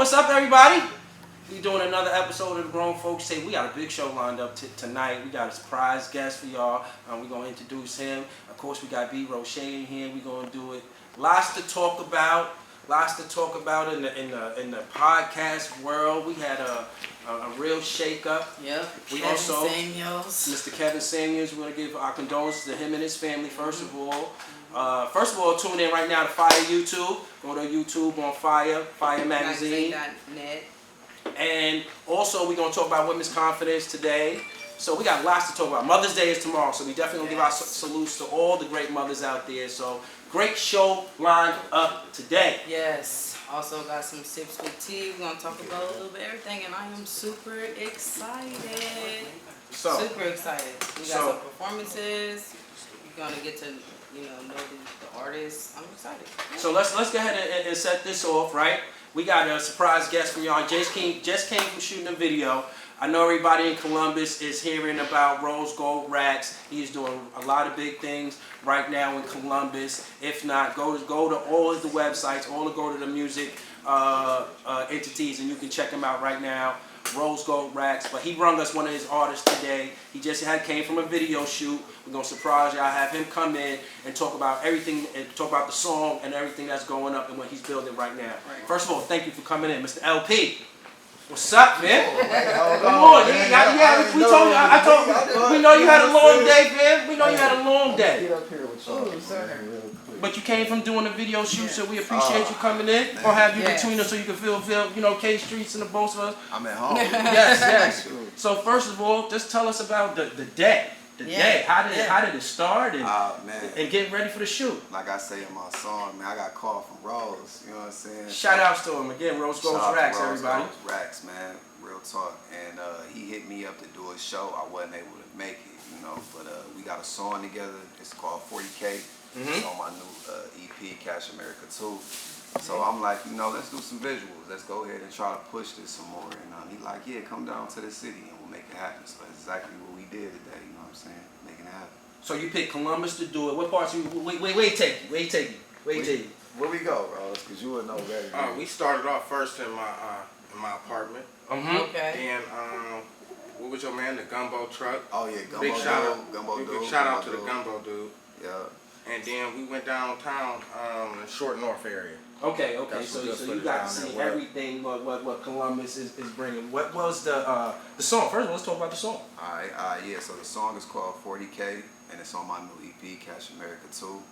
what's up, everybody? We doing another episode of the Grown Folks Say. We got a big show lined up tonight. We got a surprise guest for y'all. We're gonna introduce him. Of course, we got B. Roche in here. We're gonna do it. Lots to talk about. Lots to talk about in the podcast world. We had a real shakeup. Yep. We Kevin also Samuels. Mr. Kevin Samuels. We're gonna give our condolences to him and his family first of all. Tune in right now to Fire YouTube. Go to YouTube on Fire Magazine. Magazine.net. And also, we're going to talk about women's confidence today. So we got lots to talk about. Mother's Day is tomorrow, so we definitely give our salutes to all the great mothers out there. So great show lined up today. Yes. Also got some sips with tea. We're going to talk about a little bit of everything, and I am super excited. Super excited. We got some performances. We're going to get to know the artists. I'm excited. So let's go ahead and set this off, right? We got a surprise guest from y'all. Just came from shooting a video. I know everybody in Columbus is hearing about Rose Gold Racks. He's doing a lot of big things right now in Columbus. If not, go to all of the websites, go to the music entities, and you can check him out right now. Rose Gold Racks, but he brung us one of his artists today. He just came from a video shoot. We're gonna surprise y'all, have him come in and talk about everything, and talk about the song and everything that's going up and what he's building right now. Right. First of all, thank you for coming in, Mr. LP. What's up, man? Come on, we know you had a long day, man. We know you had a long day. Get up here with y'all. But you came from doing a video shoot, so we appreciate you coming in. Or have you between us so you can feel K Streetz and the both of us. I'm at home. Yes. So first of all, just tell us about the day. The day. How did it start? And getting ready for the shoot. Like I say in my song, man, I got called from Rose. You know what I'm saying? Shout outs to him again. Rose Gold Racks, everybody. Rose Racks, man. Real talk. And he hit me up to do a show. I wasn't able to make it, but we got a song together. It's called 40K. It's on my new EP, Cash America 2. So I'm like, let's do some visuals. Let's go ahead and try to push this some more. And he like, yeah, come down to the city and we'll make it happen. So that's exactly what we did today. You know what I'm saying? Making it happen. So you picked Columbus to do it. What parts you? Wait, take you. Where we go, Rose? Because you would know very well. We started off first in my apartment. Okay. Then what was your man? The Gumbo Truck. Oh yeah, Gumbo Big Dude. Big shout out to the Gumbo Dude. Yeah. And then we went downtown, the Short North area. Okay. So you got to see everything what Columbus is bringing. What was the song? First of all, let's talk about the song. All right. Yeah. So the song is called 40K, and it's on my new EP, Cash America 2.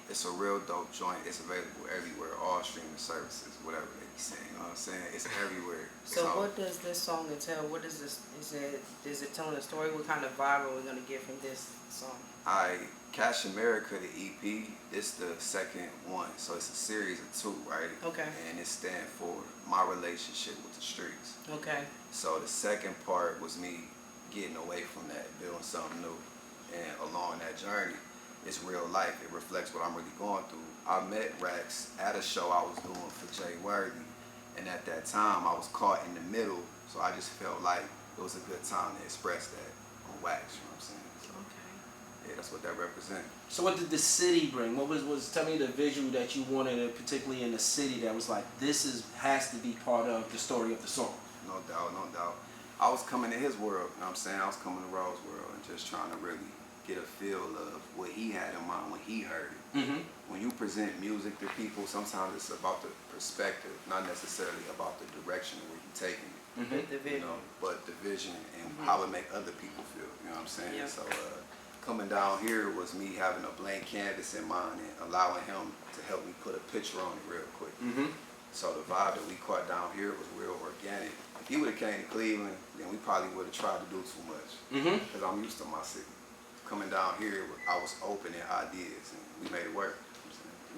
It's a real dope joint. It's available everywhere, all streaming services, whatever they be saying. You know what I'm saying? It's everywhere. So what does this song entail? What is this? Is it telling a story? What kind of vibe are we gonna get from this song? Cash America, the EP, it's the second one. So it's a series of 2, right? Okay. And it stands for my relationship with the streets. Okay. So the second part was me getting away from that, building something new. And along that journey, it's real life. It reflects what I'm really going through. I met Rax at a show I was doing for Jay Worthy. And at that time, I was caught in the middle. So I just felt like it was a good time to express that on wax, you know what I'm saying? Yeah, that's what that represents. So what did the city bring? What was tell me the visual that you wanted, particularly in the city, that was like, has to be part of the story of the song? No doubt. I was coming to his world, you know what I'm saying? I was coming to Rose's world and just trying to really get a feel of what he had in mind when he heard it. When you present music to people, sometimes it's about the perspective, not necessarily about the direction where you're taking it. The vision. But the vision and how it make other people feel, you know what I'm saying? Yep. So coming down here was me having a blank canvas in mind and allowing him to help me put a picture on it real quick. So the vibe that we caught down here was real organic. If he would have came to Cleveland, then we probably would have tried to do too much. Because I'm used to my city. Coming down here, I was open in ideas and we made it work.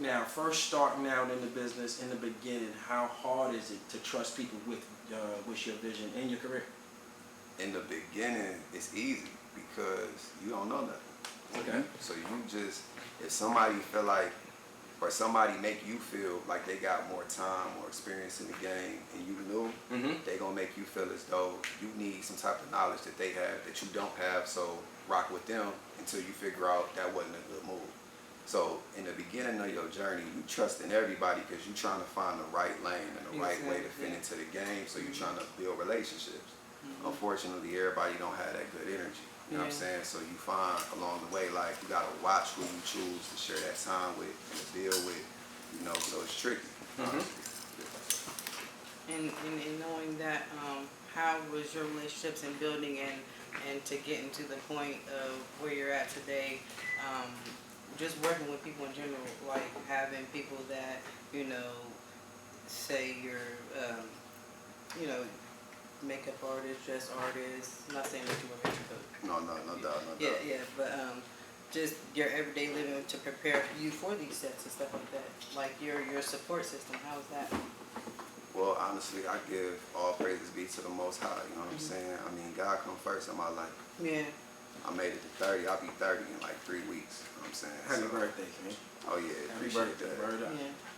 Now, first starting out in the business, in the beginning, how hard is it to trust people with your vision in your career? In the beginning, it's easy because you don't know nothing. Okay. So you just, if somebody feel like, or somebody make you feel like they got more time or experience in the game and you new, they gonna make you feel as though you need some type of knowledge that they have that you don't have, so rock with them until you figure out that wasn't a good move. So in the beginning of your journey, you trusting everybody because you're trying to find the right lane and the right way to fit into the game. So you're trying to build relationships. Unfortunately, everybody don't have that good energy. You know what I'm saying? So you find along the way, like, you gotta watch who you choose to share that time with and to deal with. You know, so it's tricky. And knowing that, how was your relationships and building and to getting to the point of where you're at today? Just working with people in general, like having people that, you know, say you're, you know, makeup artist, dress artist. I'm not saying that you work at your coat. No doubt. Yeah, but just your everyday living to prepare you for these sets and stuff like that. Like your support system, how is that? Well, honestly, I give all praises be to the Most High. You know what I'm saying? I mean, God come first in my life. Yeah. I made it to 30. I'll be 30 in like 3 weeks. You know what I'm saying? Happy birthday, King. Oh yeah, Happy appreciate birthday. that. Word up.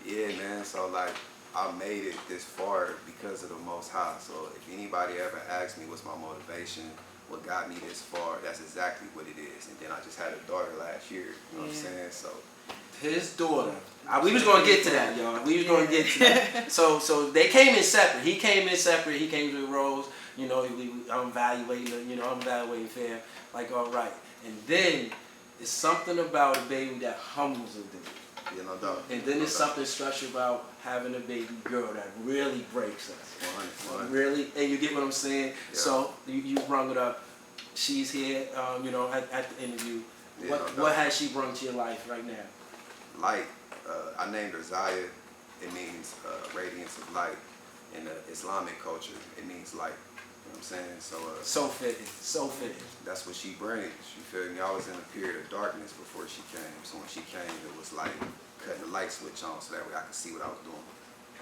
Yeah, man. So like, I made it this far because of the Most High. So if anybody ever asks me what's my motivation, what got me this far, that's exactly what it is. And then I just had a daughter last year. You know what I'm saying? So his daughter. We was gonna get to that, y'all. We was gonna get to that. So they came in separate. He came in separate. He came to Rose. You know, I'm evaluating. You know, I'm evaluating fam. Like, all right. And then it's something about a baby that humbles a dude. yeah, no doubt. And then there's something special about having a baby girl that really breaks us. 100. Really, and you get what I'm saying. Yeah. So you brung it up. She's here. You know, at the interview. Yeah, What has she brought to your life right now? Light. I named her Zaya. It means radiance of light. In the Islamic culture, it means light. You know what I'm saying? So fitting. That's what she brings. You feel me? I was in a period of darkness before she came. So when she came, it was like cutting the light switch on so that way I could see what I was doing.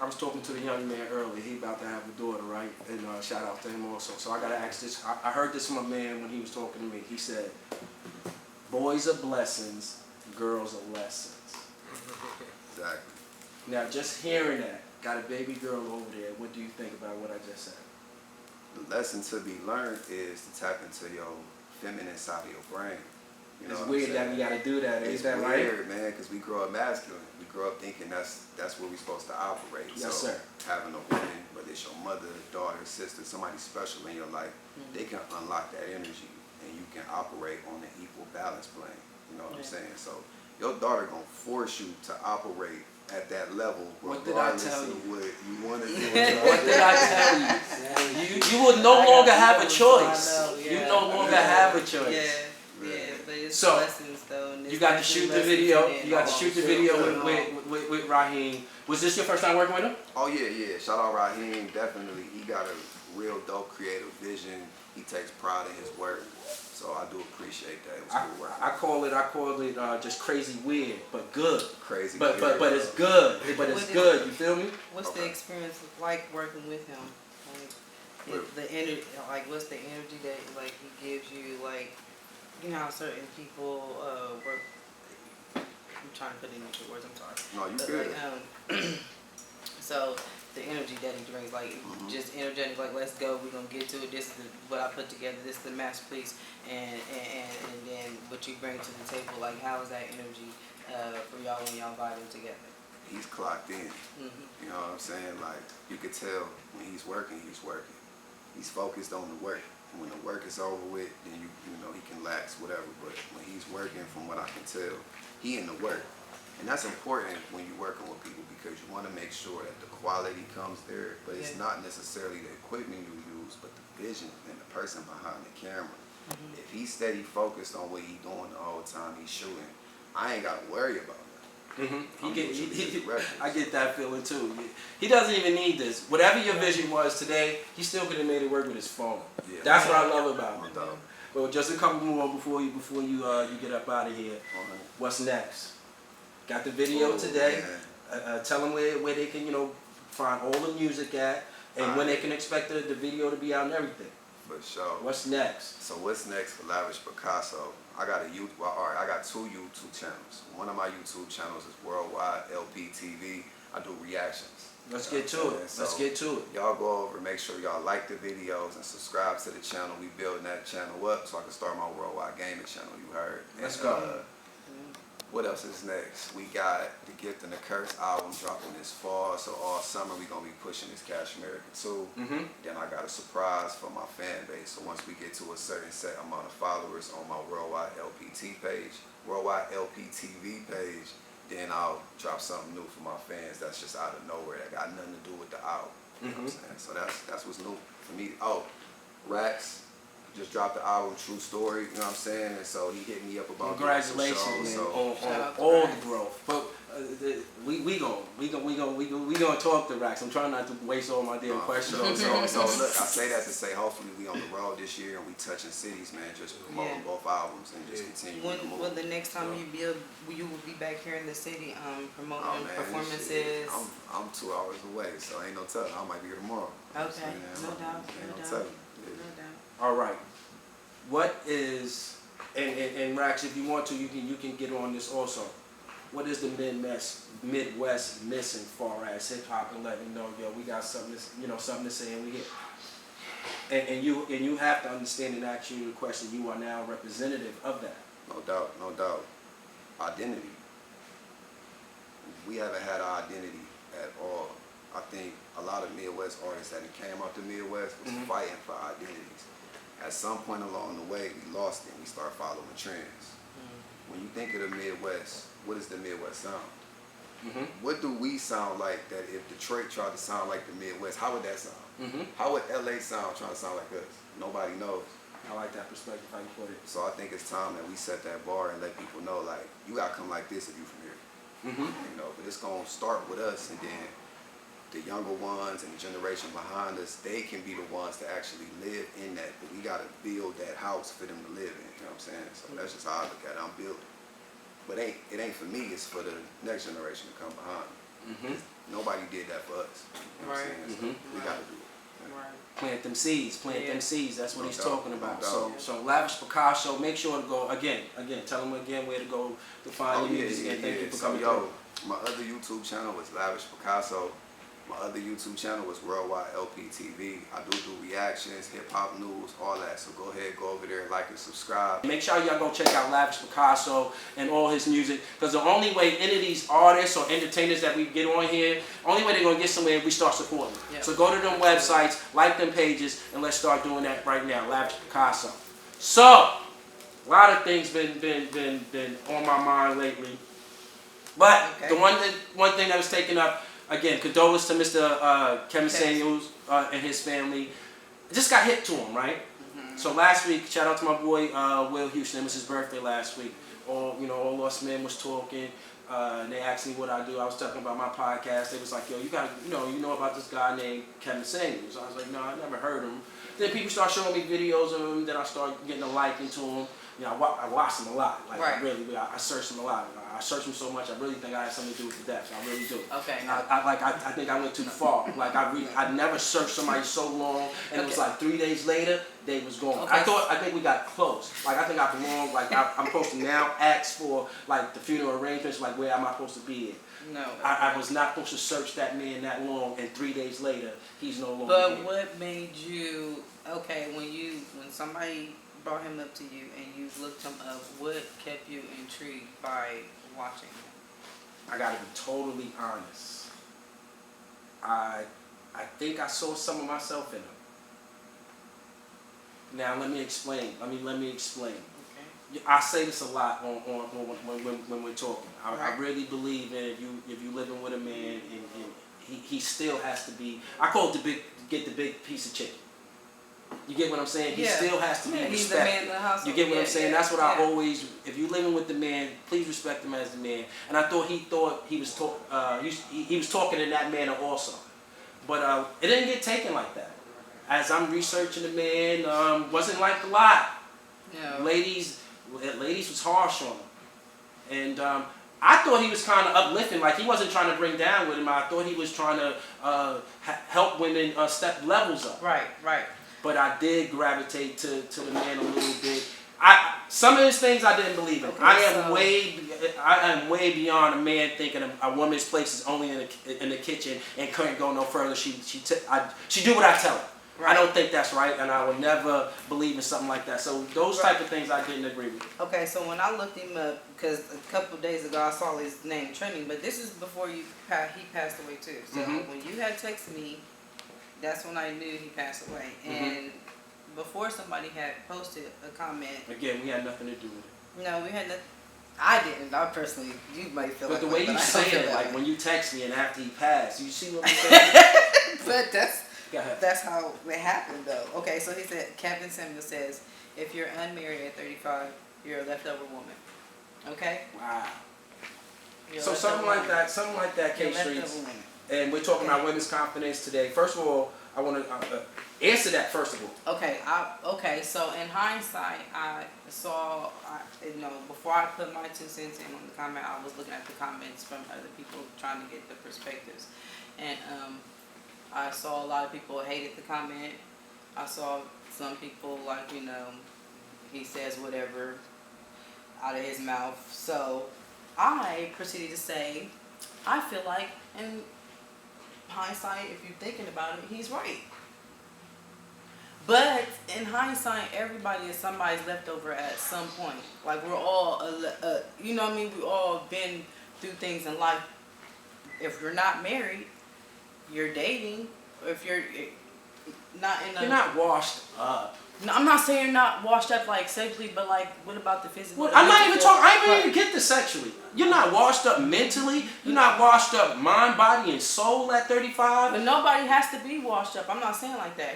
I was talking to the young man earlier. He about to have a daughter, right? And shout out to him also. So I gotta ask this. I heard this from a man when he was talking to me. He said, "Boys are blessings, girls are lessons." Exactly. Now, just hearing that, got a baby girl over there. What do you think about what I just said? The lesson to be learned is to tap into your feminine side of your brain. You know It's what weird I'm that saying? we gotta do that. It's Is that right? weird, man, because we grow up masculine. We grow up thinking that's where we're supposed to operate. Yes, so sir. having a woman, whether it's your mother, daughter, sister, somebody special in your life, they can unlock that energy and you can operate on an equal balance plane. You know what I'm saying? So your daughter gonna force you to operate at that level, What did I regardless tell of you? what you want to do. What did I tell you? You will no longer have a choice. You no longer have a choice. Yeah, but it's So, lessons though. And You got to shoot the video. You got to shoot the video with Raheem. Was this your first time working with him? Oh yeah. Shout out Raheem. Definitely, he got a real dope creative vision. He takes pride in his work. So I do appreciate that. It was good work. I call it just crazy weird, but good. Crazy. But weird. it's good. But it's good. You feel me? What's the experience like working with him? Like the energy, like what's the energy that like he gives you? Like, you know how certain people work. I'm trying to put it into words. I'm sorry. No, you But, good. like, so the energy that he brings, like just energetic, like let's go, we're gonna get to it. This is what I put together. This is the masterpiece, and then what you bring to the table. Like, how is that energy for y'all when y'all vibing together? He's clocked in. You know what I'm saying? Like, you could tell when he's working, he's working. He's focused on the work. When the work is over with, then you know he can lax, whatever. But when he's working, from what I can tell, he in the work. And that's important when you're working with people because you want to make sure that the quality comes there, but it's not necessarily the equipment you use, but the vision and the person behind the camera. If he's steady focused on what he's doing the whole time he's shooting, I ain't got to worry about that. I get that feeling too. He doesn't even need this. Whatever your vision was today, he still could have made it work with his phone. Yeah. That's what I love about him. No doubt. Well, just a couple more before you get up out of here. What's next? Got the video today. Tell them where they can find all the music at and when they can expect the video to be out and everything. For sure. What's next? So what's next for Lavish Picasso? I got I got 2 YouTube channels. One of my YouTube channels is Worldwide LPTV. I do reactions. Let's get to it. Let's get to it. Y'all go over, make sure y'all like the videos and subscribe to the channel. We building that channel up so I can start my Worldwide Gaming channel. You heard? Let's go. What else is next? We got the Gift and the Curse album dropping this fall, so all summer we gonna be pushing this Cash American too. Then I got a surprise for my fan base. So once we get to a certain set amount of followers on my Worldwide LPT page, Worldwide LPTV page, then I'll drop something new for my fans. That's just out of nowhere. That got nothing to do with the album. You know what I'm saying? So that's what's new for me. Oh, Rax just dropped the album True Story, you know what I'm saying? And so he hit me up about congratulations, shows, man, so on all the growth. But we gonna talk to Rax. I'm trying not to waste all my damn questions. So look, I say that to say hopefully we on the road this year and we touching cities, man, just promoting both albums and just continuing to move. When the next time you will be back here in the city promoting performances? Shit, I'm 2 hours away, so ain't no telling. I might be here tomorrow. Okay, no doubt. All right. What is and Rax, if you want to, you can get on this also. What is the Midwest missing far as hip hop and letting know, yo, we got something to say and we get. And you have to understand and ask you the question. You are now representative of that. No doubt. Identity. We haven't had our identity at all. I think a lot of Midwest artists that came out the Midwest was fighting for identities. At some point along the way, we lost it and we started following trends. When you think of the Midwest, what is the Midwest sound? What do we sound like that if Detroit tried to sound like the Midwest, how would that sound? How would LA sound trying to sound like us? Nobody knows. I like that perspective, how you put it. So I think it's time that we set that bar and let people know, like, you gotta come like this if you from here. You know, but it's gonna start with us, and then the younger ones and the generation behind us, they can be the ones to actually live in that. But we gotta build that house for them to live in. You know what I'm saying? So that's just how I look at it. I'm building. But it ain't for me, it's for the next generation to come behind me. Nobody did that for us. You know what I'm saying? So we gotta do it. Plant them seeds, them seeds. That's what he's talking about. So Lavish Picasso, make sure to go again. Tell them again where to go to find you. Thank you for coming. My other YouTube channel was Lavish Picasso. My other YouTube channel was Worldwide LPTV. I do reactions, hip hop news, all that. So go ahead, go over there, like and subscribe. Make sure y'all go check out Lavish Picasso and all his music, because the only way any of these artists or entertainers that we get on here, only way they're gonna get somewhere if we start supporting them. So go to them websites, like them pages, and let's start doing that right now. Lavish Picasso. So a lot of things been on my mind lately, but the one thing that was taken up. Again, condolences to Mr. Kevin Samuels and his family. It just got hit to him, right? So last week, shout out to my boy Will Houston. It was his birthday last week. All us men was talking. And they asked me what I do. I was talking about my podcast. They was like, yo, you got, you know about this guy named Kevin Samuels. I was like, no, I never heard of him. Then people start showing me videos of him. Then I start getting a liking to him. You know, I watch him a lot. Like I search him a lot. I search him so much. I really think I had something to do with the death. I really do. Okay. I think I went too far. Like I never searched somebody so long, and it was like 3 days later they was gone. I think we got close. Like I think I belong. Like I'm supposed to now ask for like the funeral arrangements. Like where am I supposed to be in? No. I was not supposed to search that man that long, and 3 days later he's no longer. But here. what made you when somebody brought him up to you and you looked him up, what kept you intrigued by watching him? I gotta be totally honest. I think I saw some of myself in him. Now let me explain. Let me explain. Okay. I say this a lot when we're talking. I really believe in if you living with a man and he still has to be. I call it get the big piece of chicken. You get what I'm saying? He still has to be respected. He's the man in the household. You get what I'm saying? That's what I always. If you're living with the man, please respect him as the man. And I thought he was talking in that manner also, but it didn't get taken like that. As I'm researching the man, wasn't like a lot. No. Ladies was harsh on him, and I thought he was kind of uplifting, like he wasn't trying to bring down with him. I thought he was trying to help women step levels up. Right. But I did gravitate to the man a little bit. Some of his things I didn't believe in. I am way beyond a man thinking a woman's place is only in the kitchen and couldn't go no further. She do what I tell her. I don't think that's right, and I would never believe in something like that. So those type of things I didn't agree with. Okay, so when I looked him up, because a couple of days ago I saw his name trending, but this is before he passed away too. So when you had texted me, that's when I knew he passed away. And before somebody had posted a comment. Again, we had nothing to do with it. No, we had nothing. I didn't. I personally, you might feel but like the way that, you but I say don't feel it, that like way. when you text me and after he passed, you see what I'm saying? But Go ahead. that's how it happened, though. Okay, so he said, Captain Samuel says, if you're unmarried at 35, you're a leftover woman. Okay? Wow. You're a So leftover something like woman. that, You're a K-Streetz. leftover woman. And we're talking about women's confidence today. First of all, I want to answer that first of all. Okay, so in hindsight, I saw, before I put my 2 cents in on the comment, I was looking at the comments from other people trying to get the perspectives. And I saw a lot of people hated the comment. I saw some people like, he says whatever out of his mouth. So I proceeded to say, I feel like in hindsight, if you're thinking about it, he's right. But in hindsight, everybody is somebody's leftover at some point. Like we're all, we've all been through things in life. If you're not married, you're dating. Or if you're not in a... You're not washed up. No, I'm not saying you're not washed up like sexually, but like, what about the physical? Well, I'm not even talking. I ain't even get the sexually. You're not washed up mentally. You're not washed up mind, body, and soul at 35. But nobody has to be washed up. I'm not saying like that.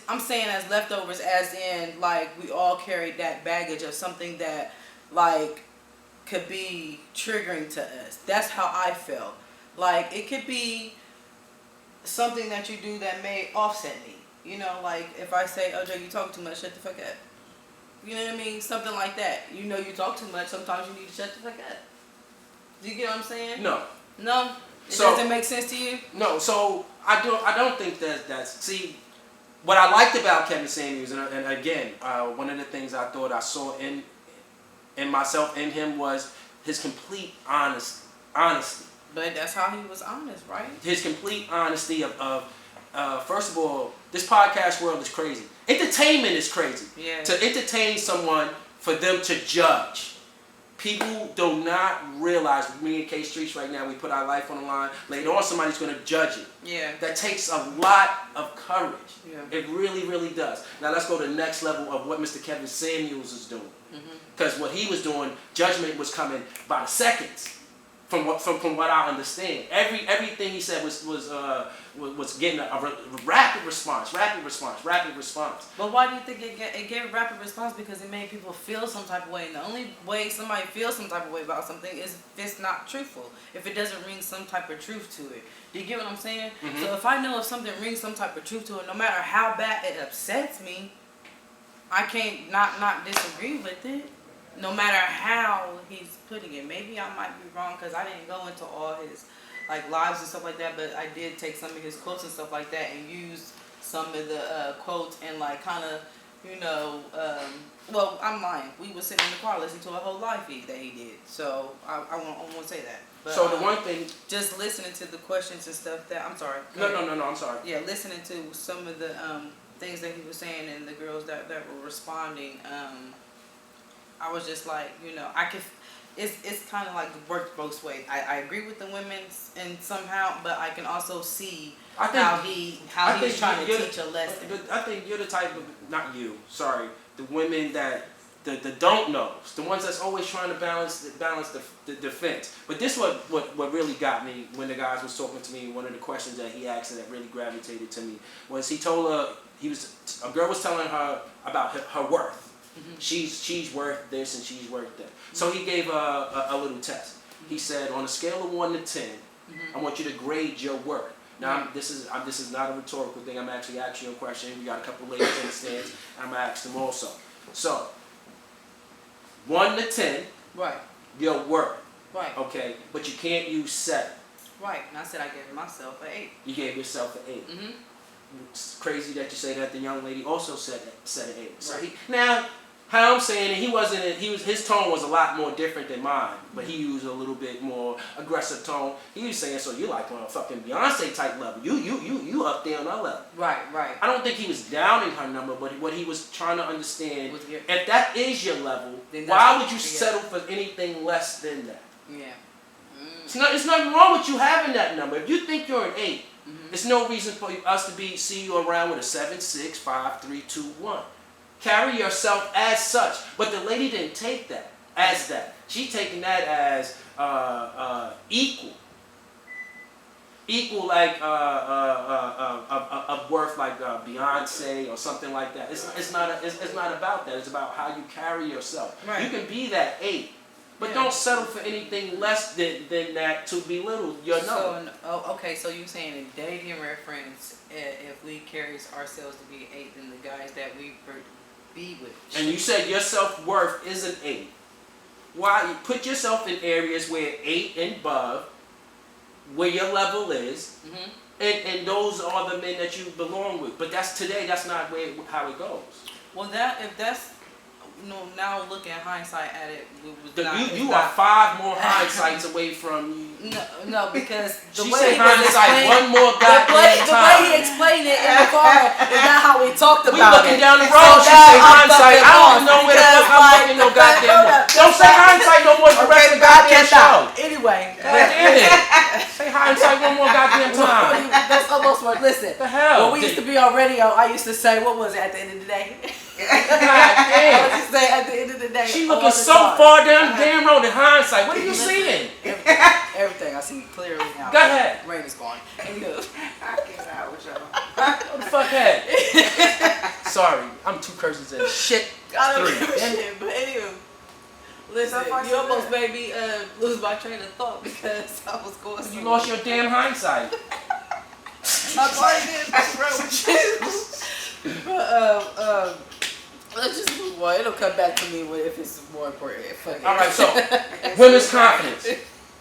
I'm saying as leftovers, as in like we all carried that baggage of something that like could be triggering to us. That's how I felt. Like it could be something that you do that may offset me. Like if I say, oh, Joe, you talk too much, shut the fuck up. You know what I mean? Something like that. You talk too much, sometimes you need to shut the fuck up. Do you get what I'm saying? No. No? It doesn't make sense to you? No, so I don't think that's... See, what I liked about Kevin Samuels, and again, one of the things I thought I saw in myself, in him, was his complete honesty. But that's how he was honest, right? His complete honesty of first of all, this podcast world is crazy. Entertainment is crazy. Yeah. To entertain someone, for them to judge. People do not realize, me and K-Streetz right now, we put our life on the line. Later on, somebody's going to judge it. Yeah. That takes a lot of courage. Yeah. It really, really does. Now let's go to the next level of what Mr. Kevin Samuels is doing. Because what he was doing, judgment was coming by the seconds. From what I understand, everything he said was getting a rapid response. But why do you think it gave rapid response? Because it made people feel some type of way. And the only way somebody feels some type of way about something is if it's not truthful. If it doesn't ring some type of truth to it. Do you get what I'm saying? So if I know if something rings some type of truth to it, no matter how bad it upsets me, I can't not disagree with it. No matter how he's putting it. Maybe I might be wrong because I didn't go into all his lives and stuff like that, but I did take some of his quotes and stuff like that and use some of the quotes and kind of, well, I'm lying. We were sitting in the car listening to a whole live feed that he did. So I won't say that. But, so the one thing... Just listening to the questions and stuff that... I'm sorry. No, I'm sorry. Yeah, listening to some of the things that he was saying and the girls that were responding... I was just like, it's kind of like worked both ways. I agree with the women and somehow, but I can also see how he's trying to teach a lesson. I think you're the type of, not you, sorry, the women that the don't knows, the ones that's always trying to balance the defense. But this what really got me when the guys was talking to me. One of the questions that he asked that really gravitated to me was he told her a girl was telling her about her worth. She's worth this and she's worth that. So he gave her a little test. He said, on a scale of 1 to 10, I want you to grade your worth. Now, this is not a rhetorical thing. I'm actually asking you a question. We got a couple ladies in the stands. I'm going to ask them also. So, 1 to 10, right, your worth. Right. Okay, but you can't use 7. Right, and I said I gave myself an 8. You gave yourself an 8. It's crazy that you say that. The young lady also said an 8. So right. now, How I'm saying it, his tone was a lot more different than mine, but he used a little bit more aggressive tone. He was saying, so you like on a fucking Beyonce type level. You up there on our level. Right. I don't think he was downing her number, but what he was trying to understand, if that is your level, why would you settle for anything less than that? Yeah. It's nothing wrong with you having that number. If you think you're an 8, there's no reason for us to see you around with a 7, 6, 5, 3, 2, 1. Carry yourself as such. But the lady didn't take that as that. She taking that as equal. Equal like of worth like Beyonce or something like that. It's not about that. It's about how you carry yourself. Right. You can be that 8. But don't settle for anything less than that to belittle your number. Okay, so you're saying in dating reference, if we carry ourselves to be 8, then the guys that we be with. And you said your self-worth is an 8. Why? Put yourself in areas where 8 and above, where your level is, and those are the men that you belong with. But that's not how it goes. Well, if that's... No, now looking at hindsight at it, you are 5 more hindsights away from you. No, because she said hindsight one more the goddamn way time. he explained it in the car is not how we talked about it. We looking down the road. She say hindsight. I don't know where the fuck I'm looking no goddamn more. Don't say hindsight no more the rest of the goddamn show. Anyway, say hindsight one more goddamn time. That's almost what. Listen, the hell. When we used to be on radio, I used to say, what was it at the end of the day? I was just say at the end of the day. She looking so far down the damn road in hindsight. What are you seeing? Everything I see clearly now. Go ahead. Rain is gone. Anywho. I can't out with y'all. What the fuck head? Sorry, I'm 2 curses in. Shit. 3. But anywho. Listen, you almost made me lose my train of thought because I was going somewhere. You lost your damn hindsight. I'm already getting back around with you. But, let's just move on. It'll come back to me if it's more important. All right, so women's confidence.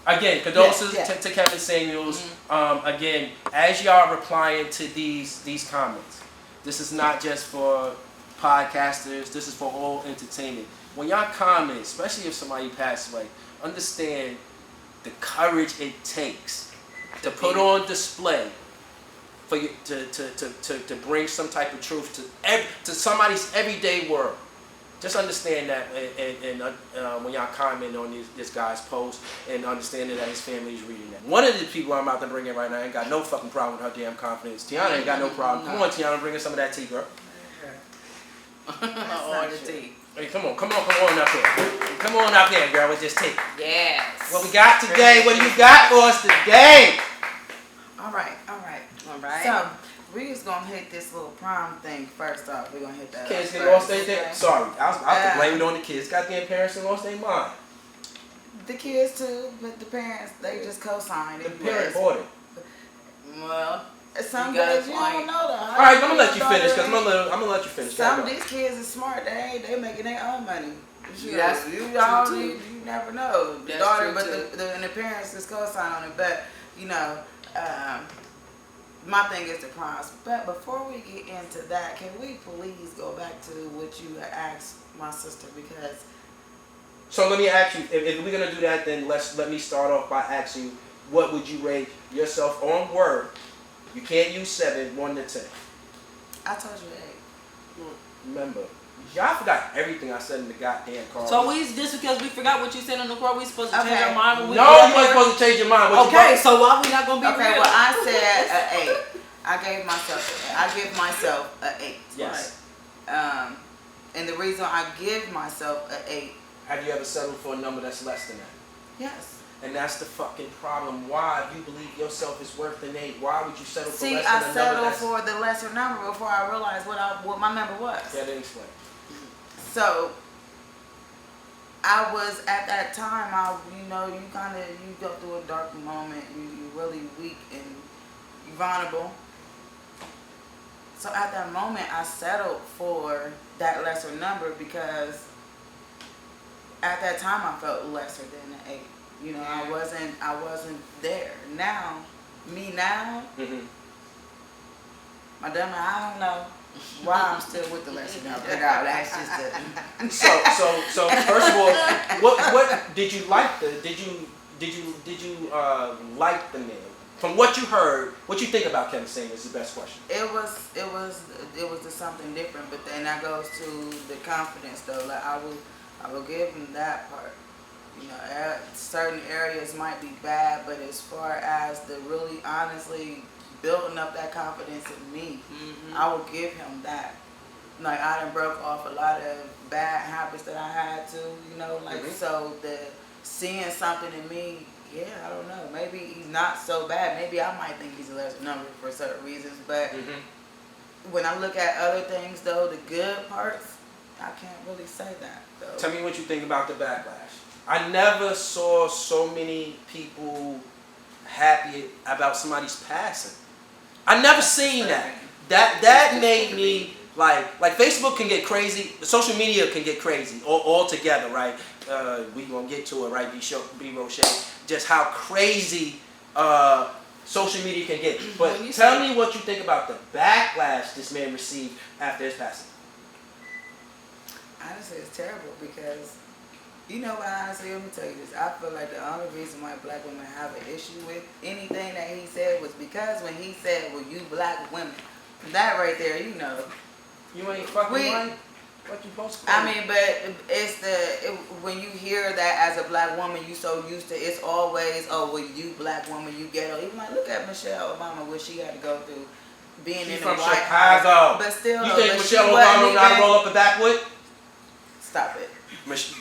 Again, condolences to Kevin Samuels. Again, as y'all replying to these comments, this is not just for podcasters. This is for all entertainment. When y'all comment, especially if somebody passed away, understand the courage it takes to put on display for you to bring some type of truth to somebody's everyday world. Just understand that, and when y'all comment on this guy's post, and understanding that his family is reading that. One of the people I'm about to bring in right now ain't got no fucking problem with her damn confidence. Tiana ain't got no problem. Come on, Tiana, bring us some of that tea, girl. On the tea. Hey, come on up here. Come on up here, girl, with this tea. Yes. What we got today? What do you got for us today? All right. So we just gonna hit this little prom thing first off. We're gonna hit that. Kids get lost their sorry, I was to blame it on the kids. Goddamn parents and lost their mind. The kids too, but the parents they just co-signed. The parent bought it. Well, some kids you don't know that. All right, I'm gonna let you finish because I'm gonna let you finish. Some of these kids are smart. They making their own money. You never know. The daughter, but the parents is co-sign on it. But my thing is the proms. But before we get into that, can we please go back to what you asked my sister? Because so let me ask you, if we're gonna do that, then let me start off by asking you, what would you rate yourself on word? You can't use 7, 1 to 10. I told you 8. Remember, y'all forgot everything I said in the goddamn car. So just because we forgot what you said on the car, we supposed to change our mind when we No, you weren't supposed to change your mind. So why we not gonna be real? Well, I said an 8. I give myself an 8. Yes. Right? And the reason I give myself an 8. Have you ever settled for a number that's less than that? Yes. And that's the fucking problem. Why, if you believe yourself is worth an 8, why would you settle for less than a number? See, I settled for the lesser number before I realized what my number was. Yeah, then explain. So I was at that time. You go through a dark moment. You really weak and you vulnerable. So at that moment, I settled for that lesser number because at that time I felt lesser than an 8. I wasn't there. Now, My dumb, I don't know why I'm still with the lesson. No, but no, that's just it. So first of all, what did you like did you like the man? From what you heard, what you think about Kevin Samuels is the best question. It was just something different, but then that goes to the confidence though. Like I will give him that part. You know, certain areas might be bad, but as far as the really honestly building up that confidence in me, I will give him that. Like I done broke off a lot of bad habits that I had to, you know, like so the seeing something in me, yeah, I don't know. Maybe he's not so bad. Maybe I might think he's a lesser number for certain reasons, but when I look at other things though, the good parts, I can't really say that though. Tell me what you think about the backlash. I never saw so many people happy about somebody's passing. I never seen that. That made me like Facebook can get crazy, social media can get crazy all together, right? We gonna get to it, right? B Roche, just how crazy social media can get. But tell me what you think about the backlash this man received after his passing. Honestly, it's terrible because, you know what, honestly, let me tell you this. I feel like the only reason why black women have an issue with anything that he said was because when he said, well, you black women, that right there, you know. You ain't fucking white? What you supposed to I mean, but it's when you hear that as a black woman, you so used to, it's always, oh, well, you black woman, you ghetto. Even like, look at Michelle Obama, what she had to go through being in the White House. Chicago. But still, you think Michelle Obama know how to roll up a backwood? Stop it. Michelle,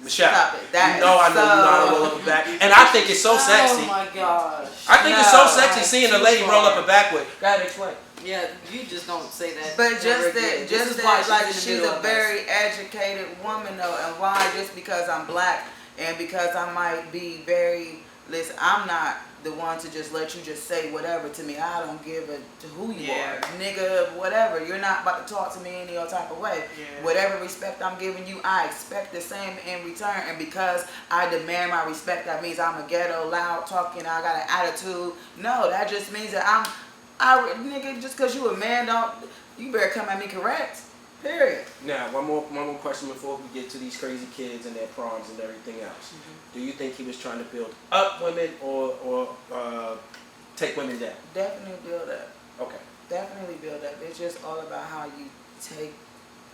Stop it. That you know I know you know how to roll up a back, and I think it's so sexy. Oh my gosh! I think it's so sexy seeing a lady roll up a backwood. Go ahead, explain. Yeah, you just don't say that. But just that, like she's a very educated woman though, and why? Just because I'm black and because I might be very. Listen, I'm not the one to just let you just say whatever to me. I don't give a to who you are, nigga, whatever. You're not about to talk to me any other type of way. Yeah. Whatever respect I'm giving you, I expect the same in return. And because I demand my respect, that means I'm a ghetto, loud talking, I got an attitude. No, that just means that nigga, just because you a man, you better come at me correct. Period. Now, one more question before we get to these crazy kids and their proms and everything else. Do you think he was trying to build up women or take women down? Definitely build up. Okay. Definitely build up. It's just all about how you take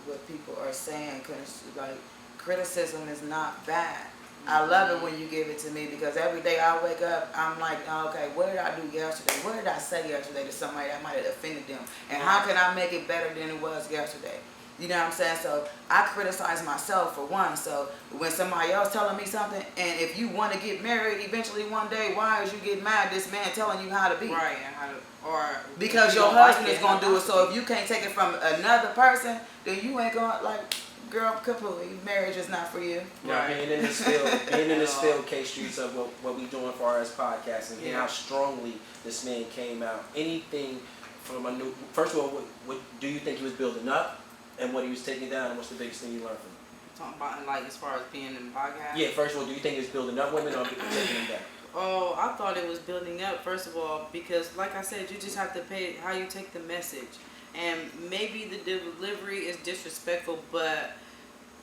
what people are saying. Cause like criticism is not bad. I love it when you give it to me because every day I wake up, I'm like, okay, what did I do yesterday? What did I say yesterday to somebody that might have offended them? And how can I make it better than it was yesterday? You know what I'm saying? So I criticize myself for one. So when somebody else telling me something, and if you want to get married eventually one day, why is you getting mad at this man telling you how to be? Right, and how to, or because your husband is gonna do it. So if you can't take it from another person, then you ain't gonna like. Girl, completely. Marriage is not for you. Now, being in this field, K-Streetz, of what we doing for our podcasting, and how strongly this man came out. Anything from a new. First of all, what do you think he was building up, and what he was taking down, and what's the biggest thing you learned from him? Talking about like as far as being in the podcast. Yeah. First of all, do you think he was building up women or taking them down? Oh, I thought it was building up. First of all, because like I said, you just have to pay how you take the message, and maybe the delivery is disrespectful, but.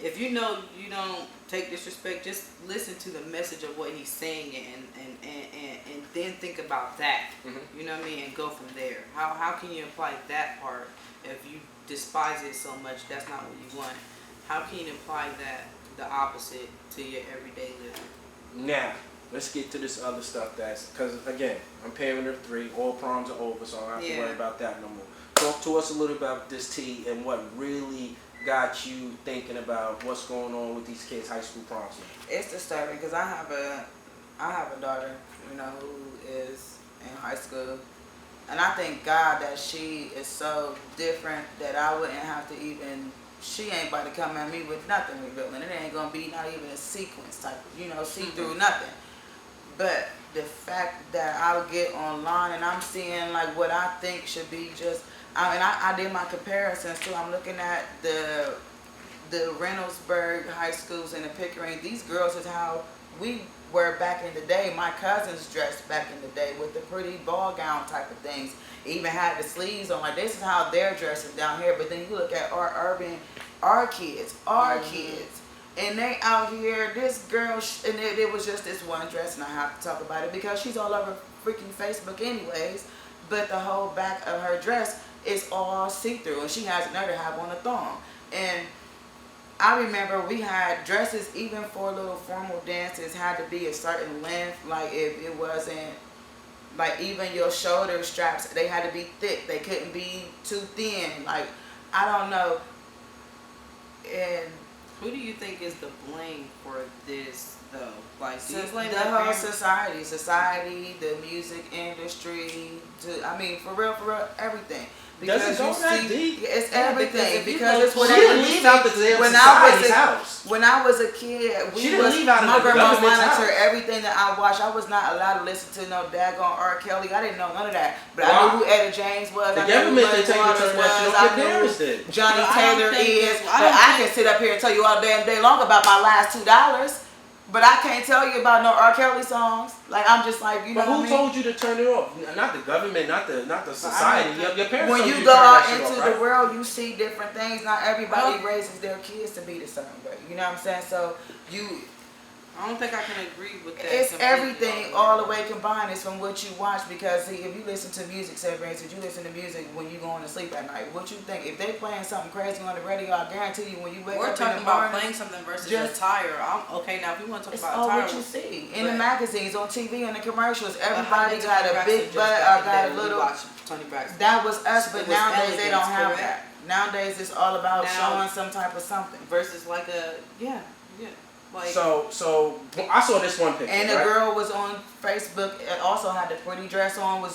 If you know you don't take disrespect, just listen to the message of what he's saying and then think about that. You know what I mean? And go from there. How can you apply that part if you despise it so much? That's not what you want. How can you apply that, the opposite, to your everyday living? Now, let's get to this other stuff because again, I'm parent of 3, all proms are over, so I don't have to worry about that no more. Talk to us a little about this tea and what really got you thinking about what's going on with these kids' high school proms now? It's disturbing because I have a daughter, you know, who is in high school, and I thank God that she is so different that I wouldn't have to even. She ain't about to come at me with nothing revealing. It ain't gonna be not even a sequence type, you know, see through nothing. But the fact that I'll get online and I'm seeing like what I think should be just. I did my comparisons too. I'm looking at the Reynoldsburg high schools and the Pickering. These girls is how we where back in the day, my cousins dressed back in the day with the pretty ball gown type of things. Even had the sleeves on. Like, this is how they're dressing down here. But then you look at our kids, and they out here. This girl, and it was just this one dress, and I have to talk about it because she's all over freaking Facebook anyways. But the whole back of her dress is all see-through, and she has another have on a thong. And I remember we had dresses, even for little formal dances, had to be a certain length. Like, if it wasn't, like, even your shoulder straps, they had to be thick. They couldn't be too thin. Like, I don't know. And who do you think is the blame for this, though? Like, do you the blame whole society, the music industry, I mean, for real, everything. Because does it go that deep? It's Yeah, everything. because It's She whatever didn't you leave see. out the damn When I was society's a house. When I was a kid, She didn't leave out of my the grandma government's monitored house. everything that I watched. I was not allowed to listen to no daggone R. Kelly. I didn't know none of that. But I Why? knew who Etta James was. The I knew government who didn't tell you to Waters turn that shit was. off. I Your knew parents who did. Johnny But I don't Taylor think is. it's- I But don't I think- can sit up here and tell you all damn day long about my last $2. But I can't tell you about no R. Kelly songs. Like, I'm just like, you know But what I who mean? told you to turn it off? Not the government, not the society. Your parents When told you to go turn out that shit into off, the right? world, you see different things. Not everybody Well- raises their kids to be the same way. You know what I'm saying? So I don't think I can agree with that. it's completely. everything all the way combined. It's from what you watch. Because see, if you listen to music, say for instance, you listen to music when you going to sleep at night. What you think? If they playing something crazy on the radio, I guarantee you when you wake We're up talking in the morning, about playing something versus just- attire. Okay, now if we want to talk it's about all attire, what you see in the but- magazines, on TV, in the commercials. but how Everybody did got Toni a Braxton big just butt back or in the got day a when we little. watched Toni Braxton? That was us, It but was nowadays they don't elegance, have correct? that. Nowadays it's all about Now- showing some type of something. Versus like like So I saw this one picture. And the right? girl was on Facebook. Also had the pretty dress on.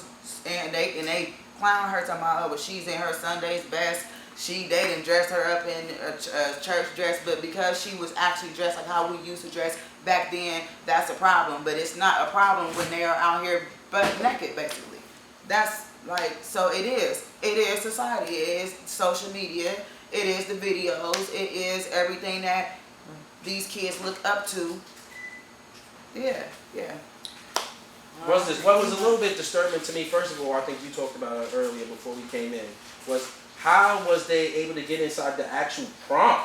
And they clown her talking about, oh, but she's in her Sunday's best. They didn't dress her up in a church dress, but because she was actually dressed like how we used to dress back then, that's a problem. But it's not a problem when they are out here butt naked, basically. That's like, so it is. It is society. It is social media. It is the videos. It is everything that these kids look up to. Yeah. What was a little bit disturbing to me, first of all, I think you talked about it earlier before we came in, was how was they able to get inside the actual prom?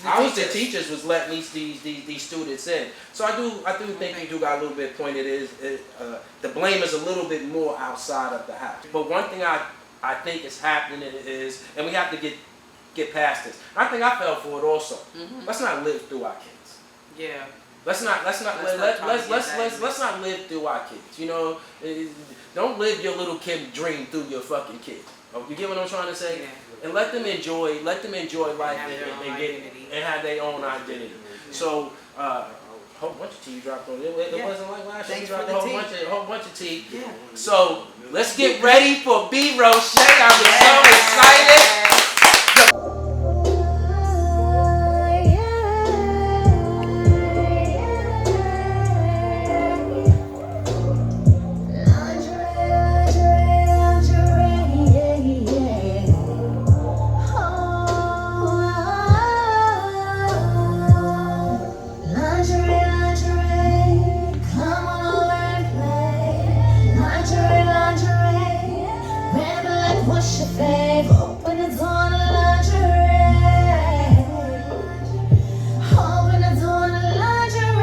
How was the teachers was letting these students in? So I do think you do got a little bit point. The blame is a little bit more outside of the house. But one thing I think is happening is, and we have to get past this. I think I fell for it also. Mm-hmm. Let's not live through our kids. yeah. Let's not live through our kids. You know, don't live your little kid dream through your fucking kid. Oh, you get what I'm trying to say? Yeah. And let them enjoy life and have their own identity. So a whole bunch of tea dropped on it. It wasn't like last year. Thanks You dropped for a the whole bunch of tea. Yeah. So let's get ready for B. Roche. I'm so excited. What's your fave? Open the door to lingerie. Open the door to lingerie.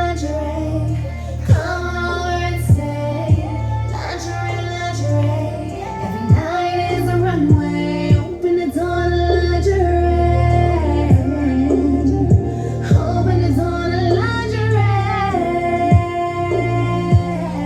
Lingerie. Come on over and stay. Lingerie. Every night is a runway. Open the door to lingerie. Open the door to lingerie.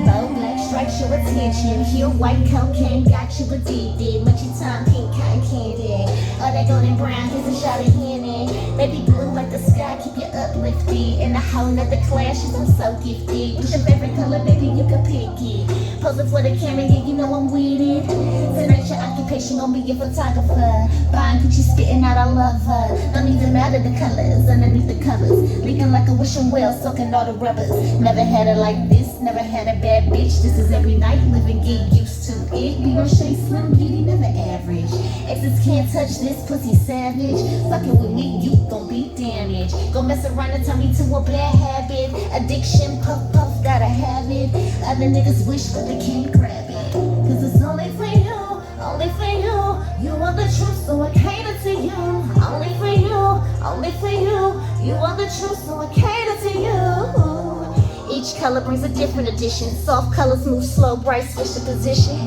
Bow black stripes your attention. Heel white cocaine got you addicted. Much your time, pink cotton candy. All that golden brown, here's a shot of Henny. Baby blue like the sky, keep you uplifted. In a whole nother class, she's I'm so gifted. What's your favorite color, baby? You can pick it. Posing for the camera, yeah, you know I'm with it. Tonight your occupation gon' be a photographer. Fine, cause you spitting out, I love her. Don't even matter the colors underneath the covers. Leaking like a wishing well, soaking all the rubbers. Never had it like this. never had a bad bitch. This is every night, living, get used to it. Be Roche, slim, beauty, never average. Exes can't touch this pussy savage. Fucking with me, you gon' be damaged. Go mess around and turn me to a bad habit. Addiction, puff, gotta have it. Other niggas wish, but they can't grab it. Cause it's only for you, only for you. You are the truth, so I cater to you. Only for you, only for you. You are the truth, so I cater to you. Each color brings a different addition. Soft colors move slow, bright switch the position.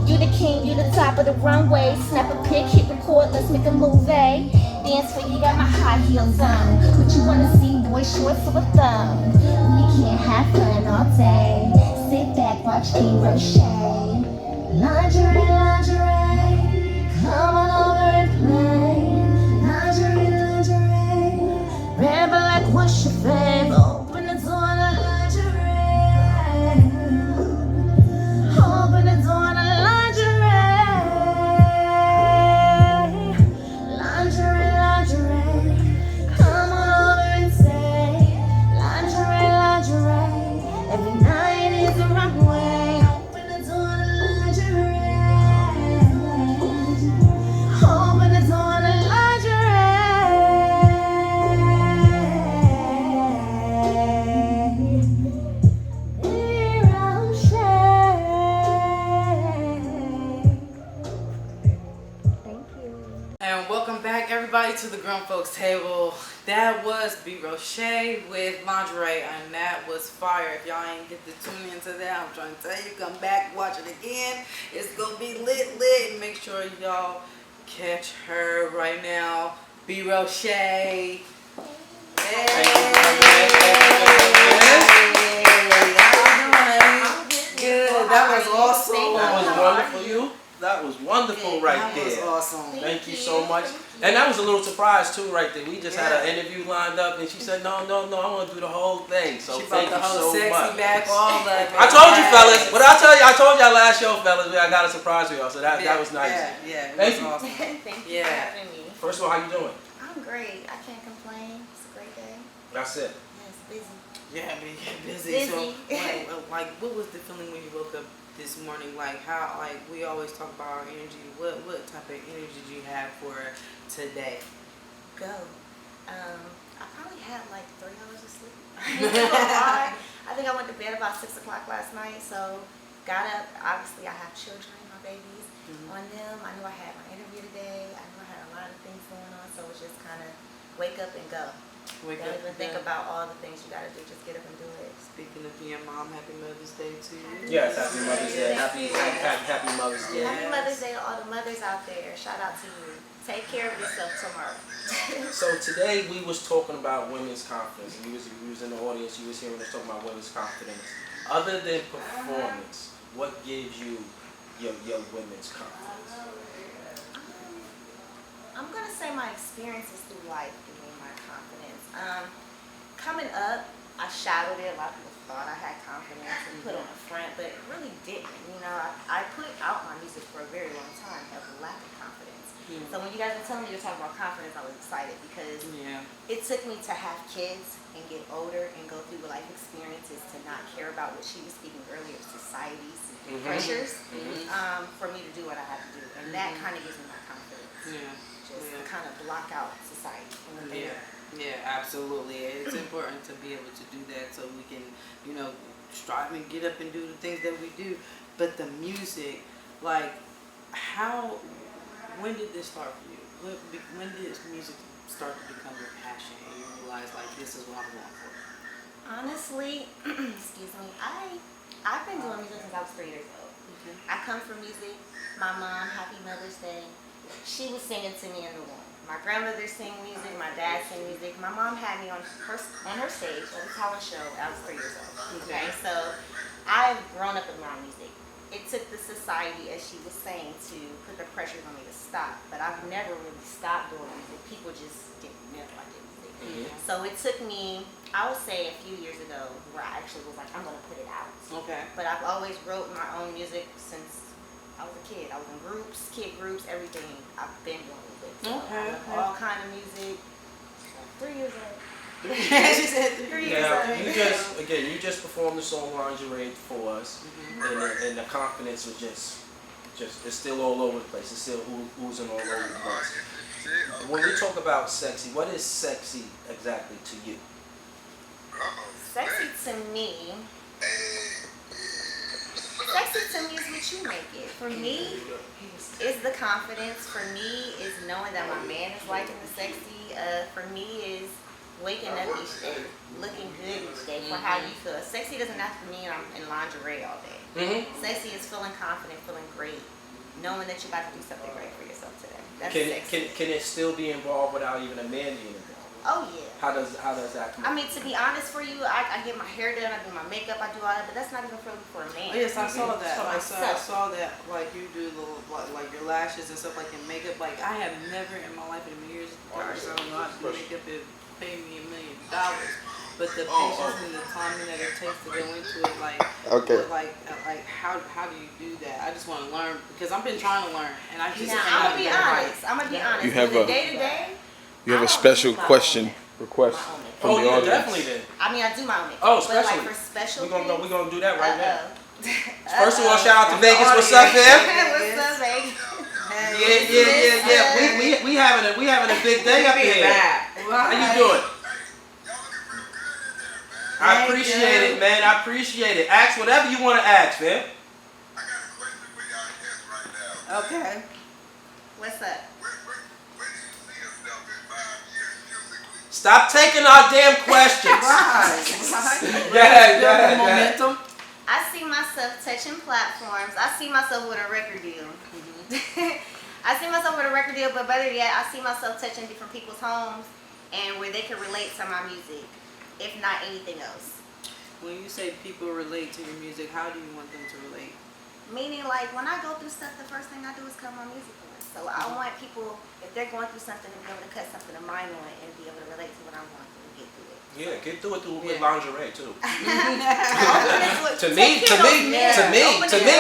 You the king, you the top of the runway. Snap a pic, hit record, let's make a movie. Dance for you, got my high heels on. What you wanna see, boy, short for a thumb. We can't have fun all day. Sit back, watch B. Roche. Lingerie, lingerie, come on over and play. Lingerie, lingerie, red, black, what's your fave? Open the door to lingerie. Open the door to lingerie. Lingerie, lingerie, come on over and say. Lingerie, lingerie, every night is a runway. Open the door to lingerie. Open the door to And welcome back, everybody, to the Grown Folks Table. That was B. Roche with Lingerie, and that was fire. If y'all ain't get to tune into that, I'm trying to tell you, come back, watch it again. It's gonna be lit. And make sure y'all catch her right now, B. Roche. Hey. Good. That was awesome. That was wonderful. That was wonderful right there. That was awesome. Thank you so much. And that was a little surprise too right there. We just had an interview lined up and she said, no, I want to do the whole thing. So She thank brought you the whole so sexy much. back, all that. I told you fellas, but I told y'all last show fellas, I got a surprise for y'all. So that was nice. Yeah, Thank you. awesome. Thank you Yeah. for having me. First of all, how you doing? I'm great. I can't complain. It's a great day. That's it. Yeah, it's busy. Yeah, man, busy. Busy. So, like, what was the feeling when you woke up this morning? Like, how, like, we always talk about our energy. What type of energy do you have for today? Go. I probably had like 3 hours of sleep. I think I went to bed about 6 o'clock last night. So got up. Obviously, I have children, my babies. On them, I knew I had my interview today. I knew I had a lot of things going on. So it was just kind of wake up and go. Wake Don't up even and think go. about all the things you gotta do. Just get up and do it. Speaking of being mom, happy Mother's Day to you. Yes, happy Mother's Day. Happy Mother's Day. Happy Mother's Day to all the mothers out there. Shout out to you. Take care of yourself tomorrow. So today we was talking about women's confidence. And you was in the audience, you was hearing us talking about women's confidence. Other than performance, what gives you your women's confidence? I'm gonna say my experiences through life give me my confidence. Coming up, I shadowed it. A lot of people thought I had confidence and put on a front, but really didn't. You know, I put out my music for a very long time, have a lack of confidence. So when you guys were telling me you were talking about confidence, I was excited because it took me to have kids and get older and go through life experiences to not care about what she was speaking earlier, society's pressures, for me to do what I have to do. And that kind of gives me my confidence. Just to kind of block out society. Yeah, absolutely. It's important to be able to do that so we can, strive and get up and do the things that we do. But the music, like, when did this start for you? When did music start to become your passion and you realize, like, this is what I'm going for? Honestly, excuse me, I've been doing music since I was 3 years old. I come from music. My mom, Happy Mother's Day, she was singing to me in the womb. My grandmother sang music, my dad sang music. My mom had me on her stage at a talent show when I was 3 years old. Okay, so I've grown up around music. It took the society, as she was saying, to put the pressures on me to stop. But I've never really stopped doing music. People just didn't know I did music. So it took me, I would say a few years ago, where I actually was like, I'm going to put it out. Okay. But I've always wrote my own music since I was a kid. I was in groups, kid groups, everything. I've been doing music. So I love all kind of music. 3 years old. She said 3 years. Now, you just performed the song Lingerie for us, and the confidence was just, it's still all over the place. It's still oozing all over the place. When we talk about sexy, what is sexy exactly to you? Sexy to me is what you make it. For me, it's the confidence. For me, is knowing that my man is liking the sexy. For me, is waking up each day, looking good each day for how you feel. Sexy doesn't have to mean I'm in lingerie all day. Sexy is feeling confident, feeling great, knowing that you're about to do something great for yourself today. That's sexy. Can it still be involved without even a man being involved? Oh yeah. How does that come? I mean, to be honest for you, I get my hair done, I do my makeup, I do all that, but that's not even for a man. Oh, yes, I saw that. For I myself. saw that. Like you do like your lashes and stuff, like your makeup. Like I have never in my life in years, I don't know how to do makeup. It paid me $1 million, but the patience and the time that it takes to go into it, like how do you do that? I just want to learn because I've been trying to learn, and I just. Now, I'm gonna be honest. You have the day to day. You have a special question request from the audience. Definitely then. I mean, I do my own makeup. Oh, but especially. like for special We're gonna do that right now. now. First of all, shout out to Vegas. What's up, man? What's up, Vegas? Yeah. We having a big day up here. How you doing? I appreciate it, man. I appreciate it. Ask whatever you want to ask, man. I got a question for y'all guests right now. Okay. What's up? Where do you see yourself in 5 years musically? Stop taking our damn questions. Yeah. Momentum. I see myself touching platforms. I see myself with a record deal. I see myself with a record deal, but better yet, I see myself touching different people's homes and where they can relate to my music, if not anything else. When you say people relate to your music, how do you want them to relate? Meaning, like, when I go through stuff, the first thing I do is cut my music on. So I want people, if they're going through something, to be able to cut something of mine on and be able to relate to what I'm going through and get through it. Yeah, get through it with lingerie too. To To me,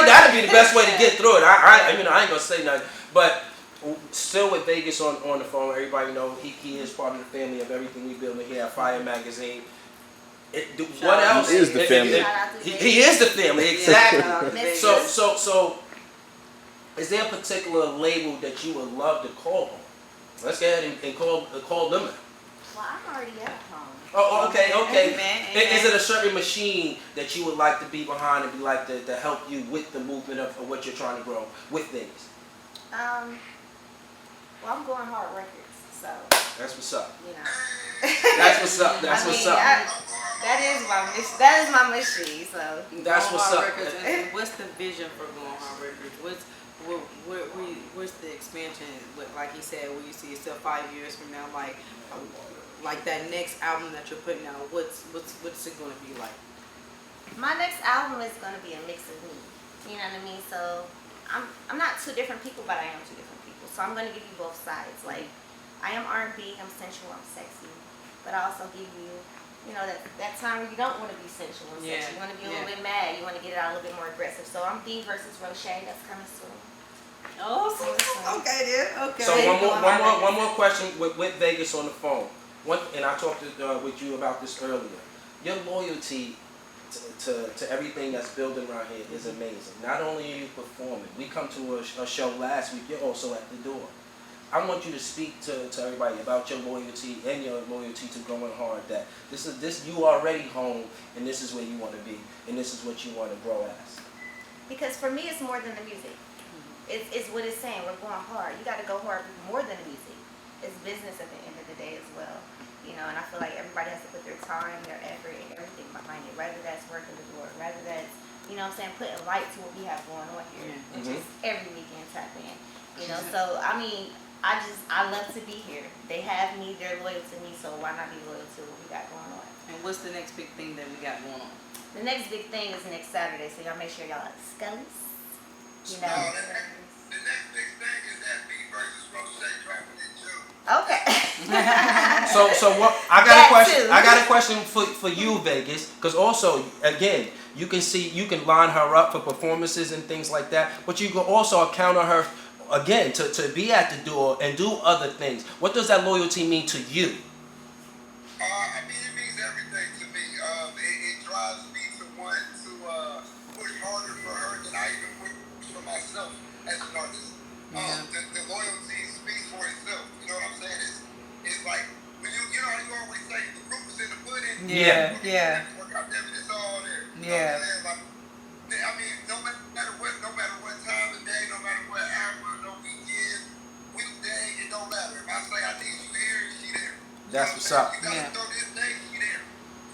that'd be the best way to get through it. I ain't gonna say nothing, but still with Vegas on the phone, everybody know he is part of the family of everything we building here at Fire Magazine. What else? He is the family. He is the family, exactly. Yeah. So, is there a particular label that you would love to call on? Let's go ahead and call them. Well, I'm already at home. Oh, okay. Amen. Is it a certain machine that you would like to be behind and be like to help you with the movement of what you're trying to grow with things? Well, I'm going hard records, so. That's what's up. You know. That's what's up. That's what's up. That is my mission. That is my machine. So. That's Going what's Hard up. Records, and what's the vision for Going Hard Records? What's the expansion? Like he said, where you see yourself 5 years from now, like that next album that you're putting out. What's it going to be like? My next album is going to be a mix of me. You know what I mean? So I'm not two different people, but I am two different people. So I'm going to give you both sides. Like, I am R&B, I'm sensual, I'm sexy, but I also give you, that time where you don't want to be sensual and sexy. You want to be a little bit mad. You want to get it out a little bit more aggressive. So I'm B versus Roche. That's coming soon. Oh, okay then. Okay. So one more question with Vegas on the phone. And I talked with you about this earlier. Your loyalty to everything that's building around here is amazing. Not only are you performing, we come to a show last week. You're also at the door. I want you to speak to everybody about your loyalty and your loyalty to Going Hard. That this you already home, and this is where you want to be, and this is what you want to grow as. Because for me, it's more than the music. It's what it's saying. We're going hard. You got to go hard more than the music. It's business at the end of the day as well. And I feel like everybody has to put their time, their effort, and everything behind it. Whether that's working the door, whether that's, putting light to what we have going on here, which is every weekend tap in. So I mean, I love to be here. They have me, they're loyal to me, so why not be loyal to what we got going on? And what's the next big thing that we got going on? The next big thing is next Saturday, so y'all make sure y'all are scullies. The next big thing is that B versus Roche dropping it too. Okay. So what? I got a question for you, Vegas, because also again you can line her up for performances and things like that, but you can also count on her again to be at the door and do other things. What does that loyalty mean to you? I mean, Yeah. Yeah. Workout everything, it's all there. Yeah. You know what I'm saying? Like, I mean, no matter what time of day, no matter what hour, no weekend, weekday, it don't matter. If I say I need you here, she there. That's what's up. You gotta Yeah. throw this day, she there.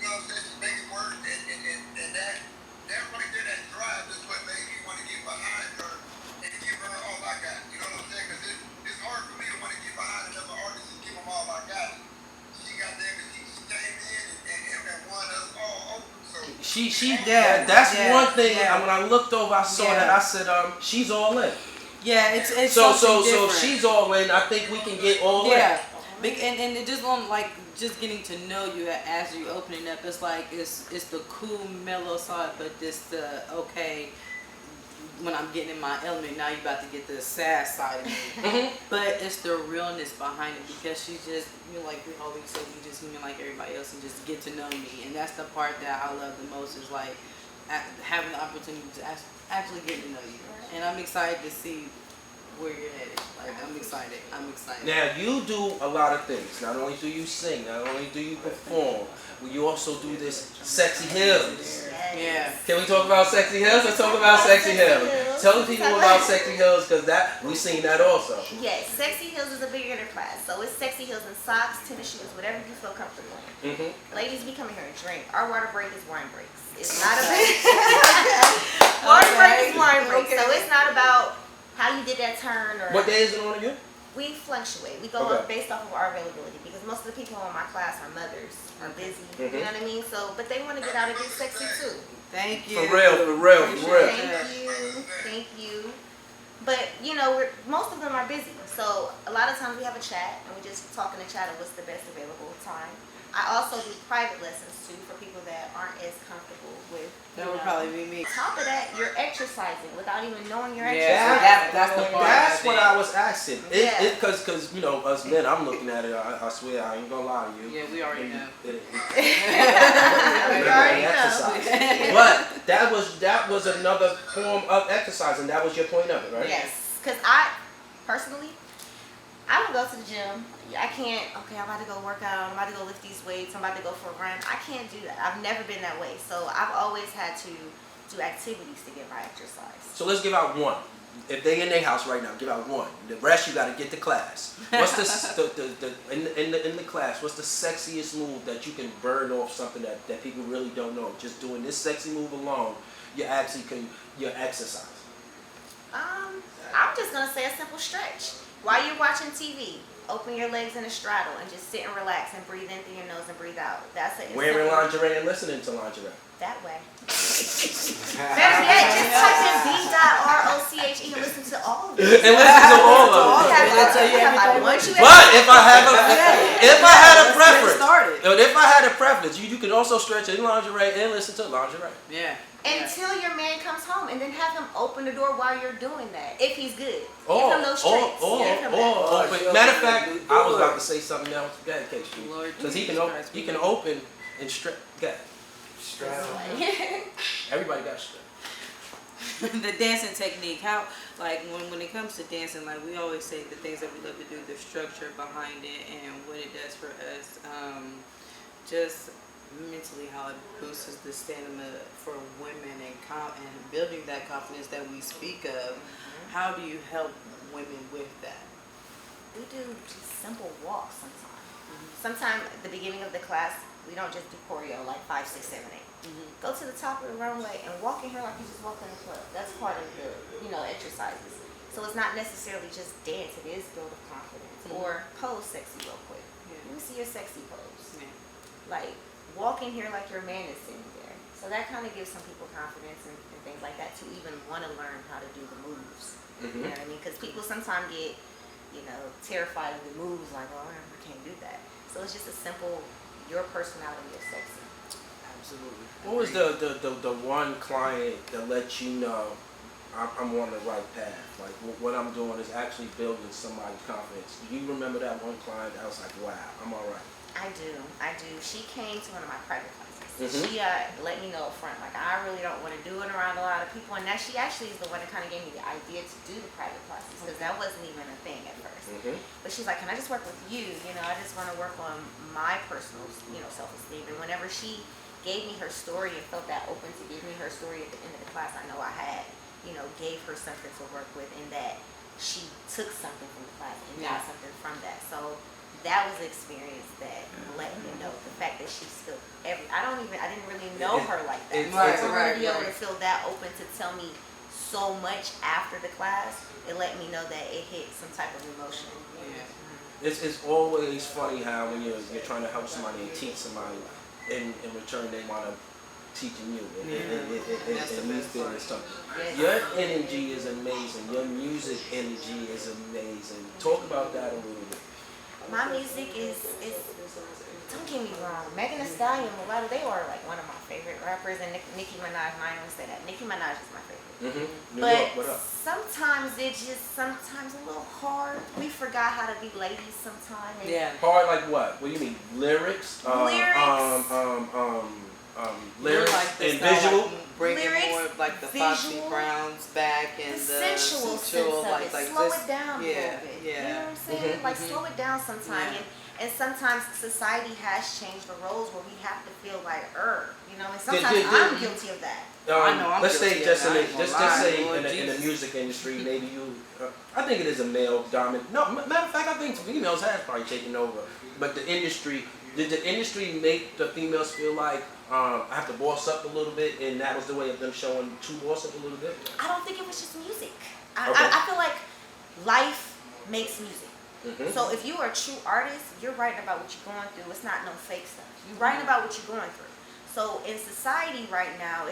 You know what I'm saying? She make it work, and that right there, that drive is what made me want to get behind her and give her all I got. You know what I'm saying? Because it's hard for me to want to get behind another artist and give them all I got. She got there and she came in and won us all over. So Yeah, that's yeah, one thing. yeah. When I looked over, I saw Yeah. that. I said, she's all in. Yeah, it's So something if different. she's all in, I think we can get all Yeah, in. and it just on like just getting to know you as you opening up. It's like it's the cool mellow side, but this the okay. When I'm getting in my element, now you about to get the sad side of me. But it's the realness behind it because she just like we always say, you just like everybody else and just get to know me, and that's the part that I love the most is like having the opportunity to actually get to know you, and I'm excited to see where you're headed. Like I'm excited. Now you do a lot of things. Not only do you sing, not only do you perform, but you also do this sexy hills. Yeah. Can we talk about sexy hills? Let's talk about sexy hills. Tell the people about sexy hills because we seen that also. Yes, Sexy Heels is a beginner class. So it's Sexy Heels in socks, tennis shoes, whatever you feel comfortable in. Ladies, we come here and drink. Our water break is wine breaks. It's not about water break is wine break. So it's not about how you did that turn or What day is it on again? we fluctuate. We go up based off of our availability because most of the people in my class are mothers, are busy. You know what I mean? So, but they want to get out and get sexy too. Thank you. For real. Thank you. But you know, most of them are busy. So a lot of times we have a chat and we just talk in the chat of what's the best available time. I also do private lessons too for people that aren't as comfortable with. That would probably be me. On top of that, you're exercising without even knowing you're Yeah, exercising. that's the part. That's what I was asking. Yeah. Because us men, I'm looking at it. I swear, I ain't gonna lie to you. Yeah, we already know. We already know. Exercise. But that was another form of exercise, and that was your point of it, right? Yes, because I personally, I don't go to the gym. I can't, okay, I'm about to go work out, I'm about to go lift these weights, I'm about to go for a run. I can't do that. I've never been that way. So I've always had to do activities to get my exercise. So let's give out one. If they in their house right now, give out one. The rest you got to get to class. What's in the class? What's the sexiest move that you can burn off something that people really don't know? Just doing this sexy move alone, you're exercise. I'm just gonna say a simple stretch. While you're watching TV, open your legs in a straddle and just sit and relax and breathe in through your nose and breathe out. That's it. Wearing lingerie and listening to lingerie. That way. Better yet, just type in B.ROCHE and listen to all of it. And listen to all of it. I want you But if I had a preference, started. if I had a preference, you can also stretch in lingerie and listen to lingerie. Yeah. until your man comes home, and then have him open the door while you're doing that. If he's good, give him those tricks. Give him that. Matter of fact, I was about to say something else. Go ahead, Casey. Lord Because he Jesus can open and stretch. Go ahead. Straddle. Everybody got stretch. The dancing technique, how, like, when it comes to dancing, like, we always say the things that we love to do, the structure behind it and what it does for us, just mentally how it boosts the stamina for women and building that confidence that we speak of. How do you help women with that? We do just simple walks sometimes. Sometimes at the beginning of the class, we don't just do choreo like 5, 6, 7, 8. Go to the top of the runway and walk in here like you just walk in the club. That's part of the, exercises. So it's not necessarily just dance. It is build of confidence. Or pose sexy real quick. Let me see your sexy pose. Like walk in here like your man is sitting there. So that kind of gives some people confidence and things like that to even want to learn how to do the moves. You know what I mean? Because people sometimes get, terrified of the moves. Like, oh, I can't do that. So it's just a simple, your personality is sexy. Absolutely. What was the one client that let you know I'm on the right path? Like what I'm doing is actually building somebody's confidence. Do you remember that one client that was like, wow, I'm all right? I do. She came to one of my private classes. She let me know up front, like, I really don't want to do it around a lot of people. And that she actually is the one that kind of gave me the idea to do the private classes, because that wasn't even a thing at first. But she's like, can I just work with you? You know, I just want to work on my personal, you know, self-esteem. And whenever she gave me her story and felt that open to give me her story at the end of the class, I know I had, you know, gave her something to work with, and that she took something from the class and got something from that. So that was an experience that let me know the fact that she still I didn't really know her like that. So for her to be able to feel that open to tell me so much after the class, it let me know that it hit some type of emotion. It's always funny how when you're trying to help somebody and teach somebody, in return they want to teaching you. And me feeling stuff. Your energy is amazing. Your music energy is amazing. Talk about that a little bit. My music is don't get me wrong, Megan Thee Stallion, Mulatto, they are like one of my favorite rappers, and Nicki Minaj, and I always say that. Nicki Minaj is my favorite. New York, what up? Sometimes it's just a little hard. We forgot how to be ladies sometimes. Hard like what? What do you mean? Lyrics? Lyrics like and visual? Bringing lyrics, more of like the Foxy Browns back and the sensual sense of like, it. like Slow just, it down a little bit. You know what I'm saying? Like slow it down sometimes. And sometimes society has changed the roles where we have to feel like, you know, and sometimes I'm guilty of that. I know I'm let's say guilty just of in that. just say Lord in the Jesus. music industry, maybe you. I think it is a male dominant. No, matter of fact, I think females have probably taken over. But the industry, did the industry make the females feel like I have to boss up a little bit, and that was the way of them showing to boss up a little bit? I don't think it was just music. I feel like life makes music. So if you are a true artist, you're writing about what you're going through. It's not no fake stuff. You're writing about what you're going through. So in society right now,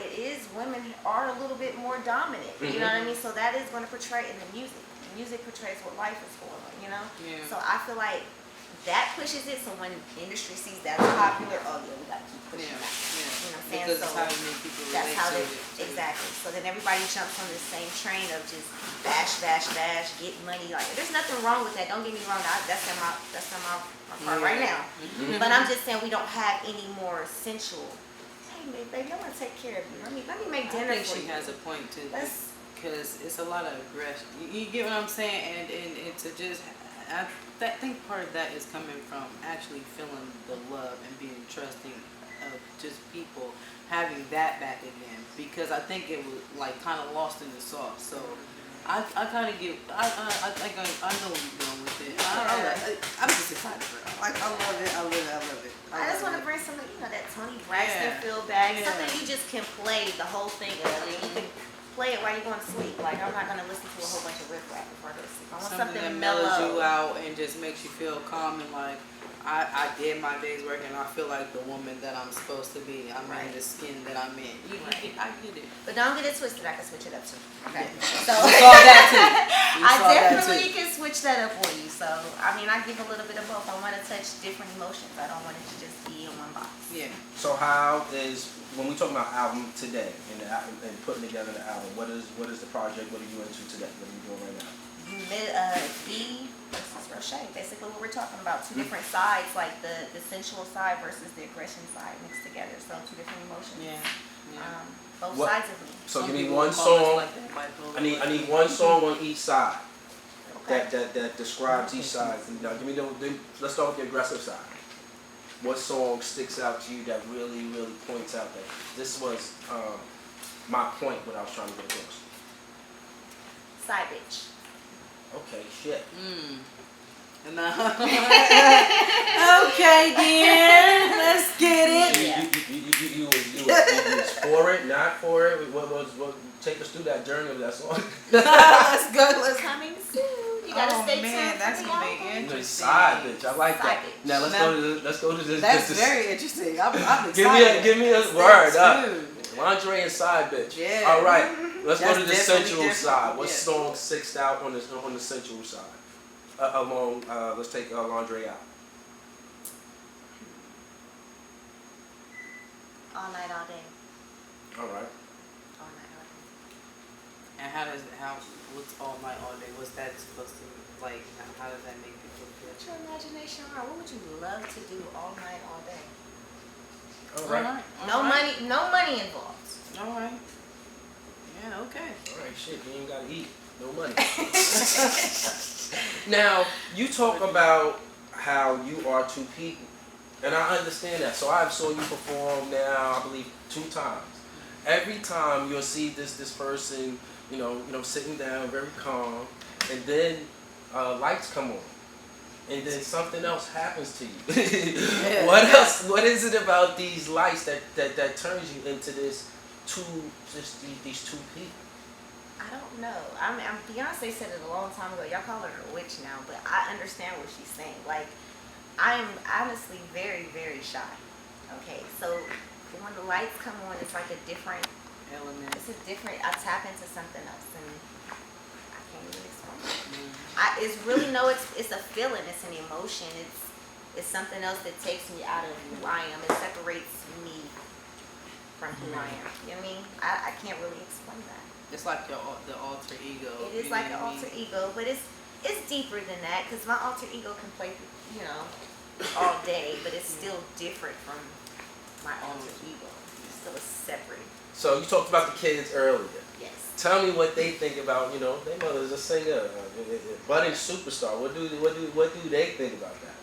women are a little bit more dominant. You know what I mean? So that is going to portray in the music. The music portrays what life is for them, you know? So I feel like that pushes it. So when the industry sees that's popular, we got to keep pushing that. You know what I'm saying? Because it's how you make people relate to it. Exactly. So then everybody jumps on the same train of just bash, get money. Like there's nothing wrong with that. Don't get me wrong. That's in my part right now. But I'm just saying we don't have any more sensual. Hey, baby, I want to take care of you. Let me make dinner I think for she you. has a point too. Because it's a lot of aggression. You get what I'm saying? And to just, I think part of that is coming from actually feeling the love and being trusting of just people having that back again. Because I think it was like kind of lost in the sauce. So I kind of get, I know where you're going with it. I'm just excited for it. Like I love it. I just want to bring some, that Tony Braxton feel back. Something you just can play the whole thing of. You can play it while you're going to sleep. Like I'm not going to listen to a whole bunch of riff rap before I go to sleep. I want something that mellow. mellows you out and just makes you feel calm and like I did my day's work and I feel like the woman that I'm supposed to be. I'm in the skin that I'm in. I get it. But don't get it twisted. I can switch it up too. Okay. So you saw that too. I definitely can switch that up for you. So I mean, I give a little bit of both. I want to touch different emotions. I don't want it to just be in one box. Yeah. So how is when we talk about album today and the album and putting together the album? What is the project? What are you into today? What are you doing right now? B versus Roche. Basically, what we're talking about, two different sides, like the sensual side versus the aggression side mixed together. So two different emotions. Both sides of me. So give me one song. I need one song on each side. Okay. That describes each side. Now give me let's start with the aggressive side. What song sticks out to you that really points out that this was my point what I was trying to get across? Side bitch. Okay, shit. Okay, then. Let's get it. You was for it, not for it. What? Take us through that journey of that song. Let's go. Coming soon. You gotta stay tuned. That's gonna be interesting. Side bitch, I like that. Bitch. Now let's go to this. That's very interesting. I'm excited. Give me a word up. Lingerie and side bitch. Yeah. All right. Let's go to the That's sensual definitely side. What different. song sticks out on the sensual side? Let's take lingerie out. All night, all day. All right. All night, all day. And what's all night, all day? What's that supposed to like? How does that make people feel? What's your imagination around? What would you love to do all night, all day? All right. All right. No money involved. All right. Yeah, okay. All right, shit, you ain't gotta eat. No money. Now, you talk about how you are two people. And I understand that. So I've saw you perform now, I believe, 2 times. Every time you'll see this person, you know, sitting down, very calm, and then lights come on. And then something else happens to you. What else? What is it about these lights that turns you into these two people? I don't know. I mean, Beyonce said it a long time ago. Y'all call her a witch now, but I understand what she's saying. Like, I am honestly very, very shy. Okay, so when the lights come on, it's like a different Element. It's a different. I tap into something else, and I can't even explain it. It's really it's a feeling. It's an emotion. It's something else that takes me out of who I am. It separates me from who I am. You know what I mean? I can't really explain that. It's like the alter ego. It is like an alter ego, but it's deeper than that because my alter ego can play, all day, but it's still different from my alter ego. It's still separate. So you talked about the kids earlier. Yes. Tell me what they think about, their mother's a singer, budding superstar. What do they think about that?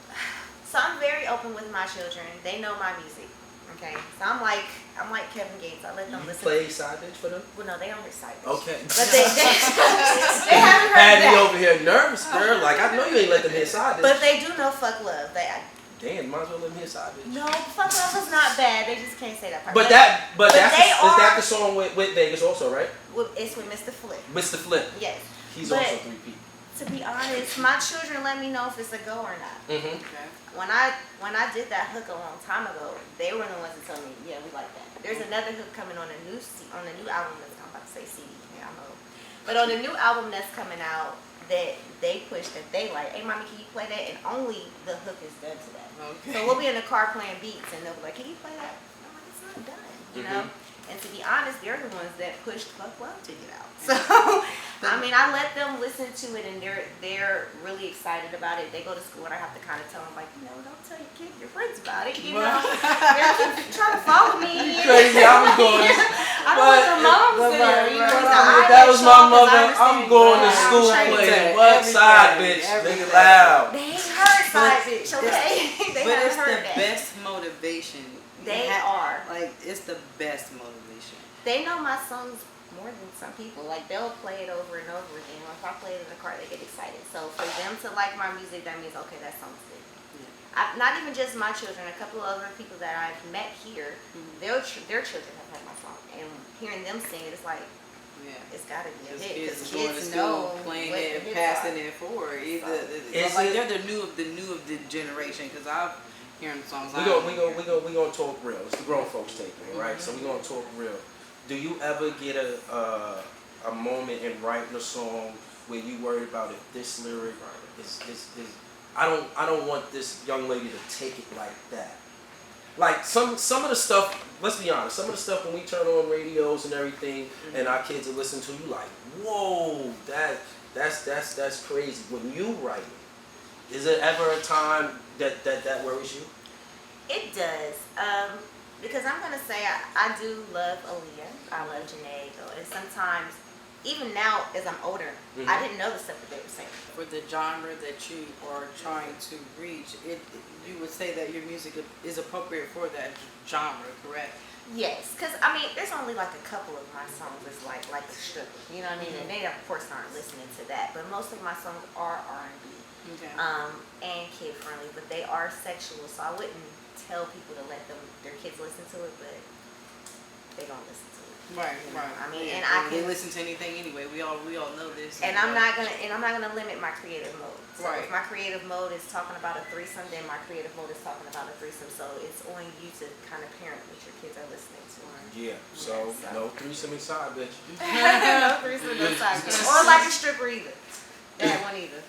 So I'm very open with my children. They know my music. Okay. So I'm like Kevin Gates. I let them listen. Play side bitch for them? Well, no, they don't hear side bitch. Okay. But they haven't heard Had that. me over here nervous, girl. Like I know you ain't let them hear side bitch. But they do know fuck love. Damn, might as well let them hear side bitch. No, fuck love was not bad. They just can't say that part. But is that the song with Vegas also, right? It's with Mr. Flip. Mr. Flip. Yes. He's But also 3 people. to be honest, my children let me know if it's a go or not. Mm-hmm. Okay. When I did that hook a long time ago, they were the ones that told me, yeah, we like that. There's another hook coming on a new album that's I'm about to say CD. Yeah, I know. But on the new album that's coming out that they push that they like, hey mommy, can you play that? And only the hook is done to that. Okay. So we'll be in the car playing beats and they'll be like, can you play that? And I'm like, it's not done, you know? And to be honest, they're the ones that pushed Fuck Love to get out. So, I mean, I let them listen to it and they're really excited about it. They go to school and I have to kind of tell them, like, don't tell your friends about it. They're trying to follow me. Crazy, I was going. I don't want their moms there. That was my mother. I'm going to school playing what side bitch? Make it loud. They ain't heard side bitch, okay? They But haven't it's heard the that. best motivation. They are. Like, it's the best motivation. They know my songs more than some people. Like, they'll play it over and over again. If I play it in the car, they get excited. So for them to like my music, that means, okay, that song's good. Not even just my children, a couple of other people that I've met here, their children have heard my song. And hearing them sing it, it's like, it's got to be a hit. Because kids know playing what it the and hits passing are. it forward. So, They're the new of the generation. Because I've hearing songs. We gonna talk real. It's the grown folks taking it, right? So we gonna talk real. Do you ever get a moment in writing a song where you worried about if this lyric is I don't want this young lady to take it like that. Like some of the stuff, let's be honest, some of the stuff when we turn on radios and everything and our kids are listening to, you like, whoa, that's crazy. When you write it, is there ever a time that worries you? It does. Because I'm going to say I do love Aaliyah. I love Janae. And sometimes, even now as I'm older, I didn't know the stuff that they were saying. For the genre that you are trying to reach, you would say that your music is appropriate for that genre, correct? Yes, because I mean, there's only like a couple of my songs that's like a stripper, you know what I mean? And they of course aren't listening to that, but most of my songs are R&B, and kid friendly, but they are sexual, so I wouldn't tell people to let their kids listen to it, but they don't listen to it. Right. I mean, Yeah, and I they can listen to anything anyway. We all know this. And I'm not gonna limit my creative mode. So Right. if my creative mode is talking about a threesome, then my creative mode is talking about a threesome. So it's on you to kind of parent what your kids are listening to. Yeah. So no threesome inside, bitch. No threesome, no side. Or like a stripper either. That one either.